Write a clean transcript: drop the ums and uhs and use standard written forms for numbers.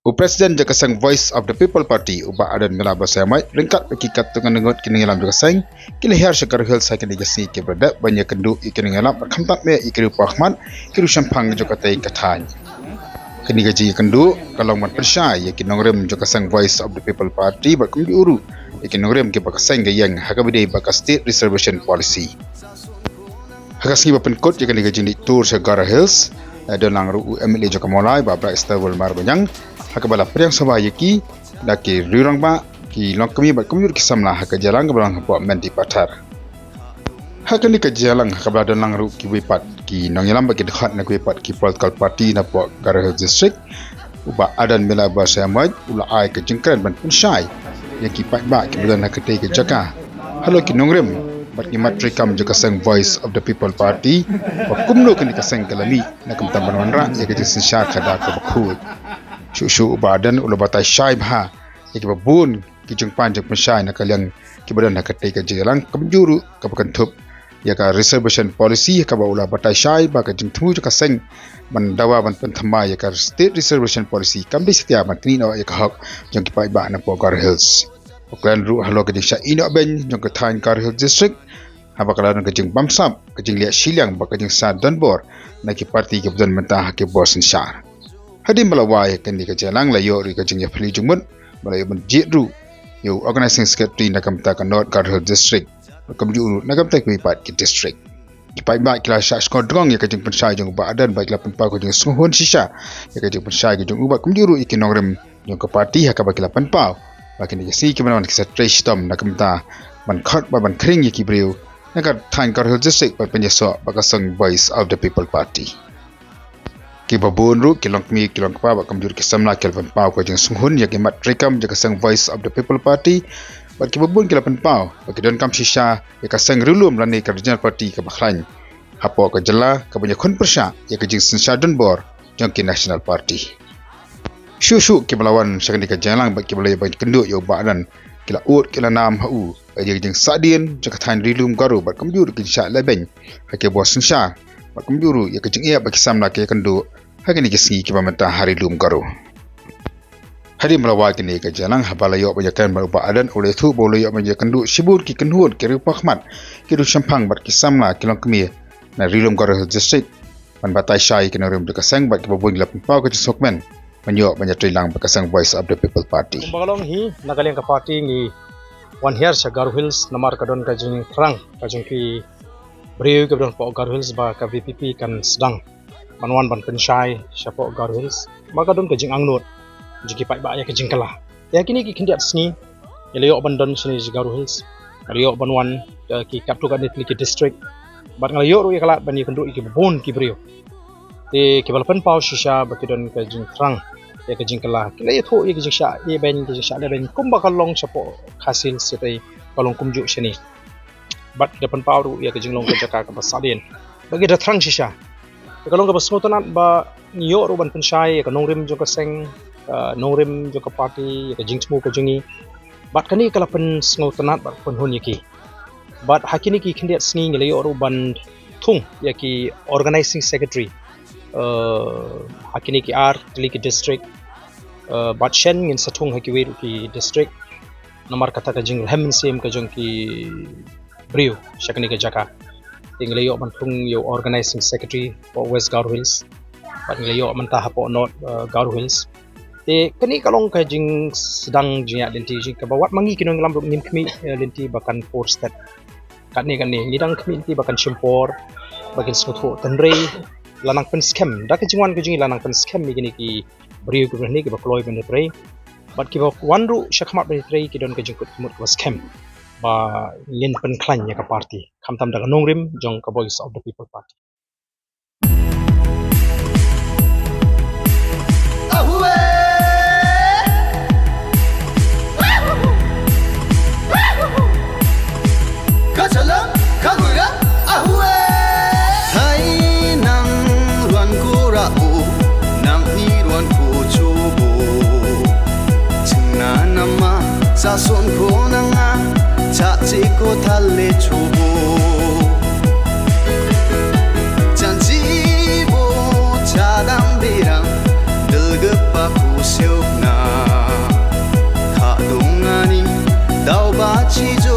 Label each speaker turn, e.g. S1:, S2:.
S1: Presiden jakasang Voice of the People Party ubah Ardent mela basamai ringkat hakikat tungan nengot kini ngalam jakasang kini Lyer sekar hil sai kini gasi ke berdak banyak kendu ikini ngalam berkampak me ikiru Pahman kiru Shampang jokatai Katne kini gaji kendu kalau man persya yakin nongrem jakasang Voice of the People Party berkum diuru yakin nongrem ke bakasang gayang hakabide bakas Sted Reservation Policy hakasngi bapen kot yakin gaji ni tour Garo Hills dan langru MLA joka mulai babra estable mar banyang hakabala priang sabah yaki daki rirang ba ki lokami bat kumyur kisamla haka jalang kebalang hapo menti patar hakani ka jalang hakabala dan langru ki wipat ki nongyalam bagi dekat na wipat ki political party na po Garo district uba adan mela bahasa amad ula ai ke jengkran ban pensyai yaki pat ba ki bulan hakate ke jaka halo ki nongrem bat ki matrikam jakasang Voice of the People Party kumno kan kasang kalami na kamtamban wanra ya ke sensya kada ko bakul Shushu badan ula batai syai bah iki babun kijung panjang pensyai nak kalian kibadan nak ketai ke jalan kemjuru ke pekentup ya ka reservation policy ka ba ula batai syai ba ka jeng temu ka seng mandawa ban penthama ya ka Sted Reservation Policy kam di setia matni no ya ka hak jeng kipai ba na po Garo Hills oklan ru halo ke sya ino ben jeng ka thain Garo Hills district haba kala ke jeng bamsap ke jeng liat silang ba ka jeng sa donbor na ki parti ke budan mentah ke bosen syar hadim melawai kan di kejalang Lyer ri kajing ya peli jungmun balai menjit ru yo organizing secretary nakam ta kan not Garo district nakam ju nakam ta kui pat ki district ki pai ba kila sha skor drong ya kajing pensai jung ba adan baik la penpa ko jing suhun sisa ya kajing pensai ki jung ubat kum juru ikinogrem jung ke parti haka ba kila penpa bakin di si ki menawan ki trash tom nakam ta ban khat ba ban kring ki breu nakat thain Garo district ba penyeso bakasang Voice of the People Party ki babun ru ki longmi ki longpa ba kamjur ki samla kelpan pau ko jeng sunghun ya ki mat rekam jaga sang Voice of the People Party ba ki babun ki lapan pau ba ki don kam sisa ya ka sang rilum lani ka regional party ka bakhlain hapo ka jela ka banyak khun persya ya ka jeng sensya donbor jeng ki national party shushu ki melawan sakani ka jalang ba ki balai ba kenduk yo ba dan ki la ut ki la nam hu ya jeng sadien jaga thain rilum Garo ba kamjur ki sya lebeng ha ki bos sensya bakum juru ya kecing ia bagi samla ke kendu hagini kesi ki pamenta hari lum Garo hari melawat kini ke jalang habala yo banyakan berupa adan oleh tu boleh yo menja kendu sibur ki kenhuan ki Pyrkhat ki Shampang bat ki samla ki long kemi na rilum Garo district man batai syai ki norim dekasang bat ki babun lapan pau ke sokmen menyo banyak trilang bekasang Voice of the People Party
S2: bagalong hi nagaling ka party ni one here sa Garo Hills namar kadon ka jing rang ka jing ki beriu ke po Garo Hills ba ka VPP kan sedang manwan ban pensyai sya po Garo Hills maka don ke jing angnut jiki pai ba ya ke jing kalah ya kini ki kindiat sni yelio bandon sini di Garo Hills yelio banwan ki kaptu kan ni ki district bat ngalayo ru ya kala ban ni kendu ki bon ki beriu te ki balpan pau shisha ba ki don ke jing trang ya ke jing kalah kila ya tho ya ke jing sya e ben ke jing sya le ben kumba kalong sya po khasil setai kalong kumju sini bat depan pauru ya ke jinglong ke jaka ke basadin bagi da thrang shisha kalong ke basmotanat ba niyo ru ban pensyai ke nongrim jo ke seng nongrim jo ke party ke jingtmu ke jingi bat kani kala pen smotanat ba pen hun yaki bat hakini ki khindiat sni ngeliyo ru ban thung yaki organizing secretary hakini ki ar tili ki district bat shen ngin sathung haki wi ki district nomor kata ke jing hem sim ke jong ki beriu syakani ke jaka tinggal yo mantung yo organizing secretary for West Garo Hills bat ngelayo mentah po North Garo Hills te kani kalong ka jing sedang jinya lenti jing ka bawat mangi kinong lam ngim kmi lenti bakan for Sted Katne ngidang kmi lenti bakan Shimpor bakin smutho tanrei lanang pen scam dak jingwan ke jing lanang pen scam mi gini ki beriu ke ni ke bakloi ben trei bat ki bak wanru syakmat ben trei ki don ke jing kut mut ke scam ba ngin pen klan ya ka party kamtam daga nongrim jong ka Voice of the People Party
S3: Sasun ko na nga chachi ko thale chubo janji bo chadam birang dilgpa ku siok बाछिजो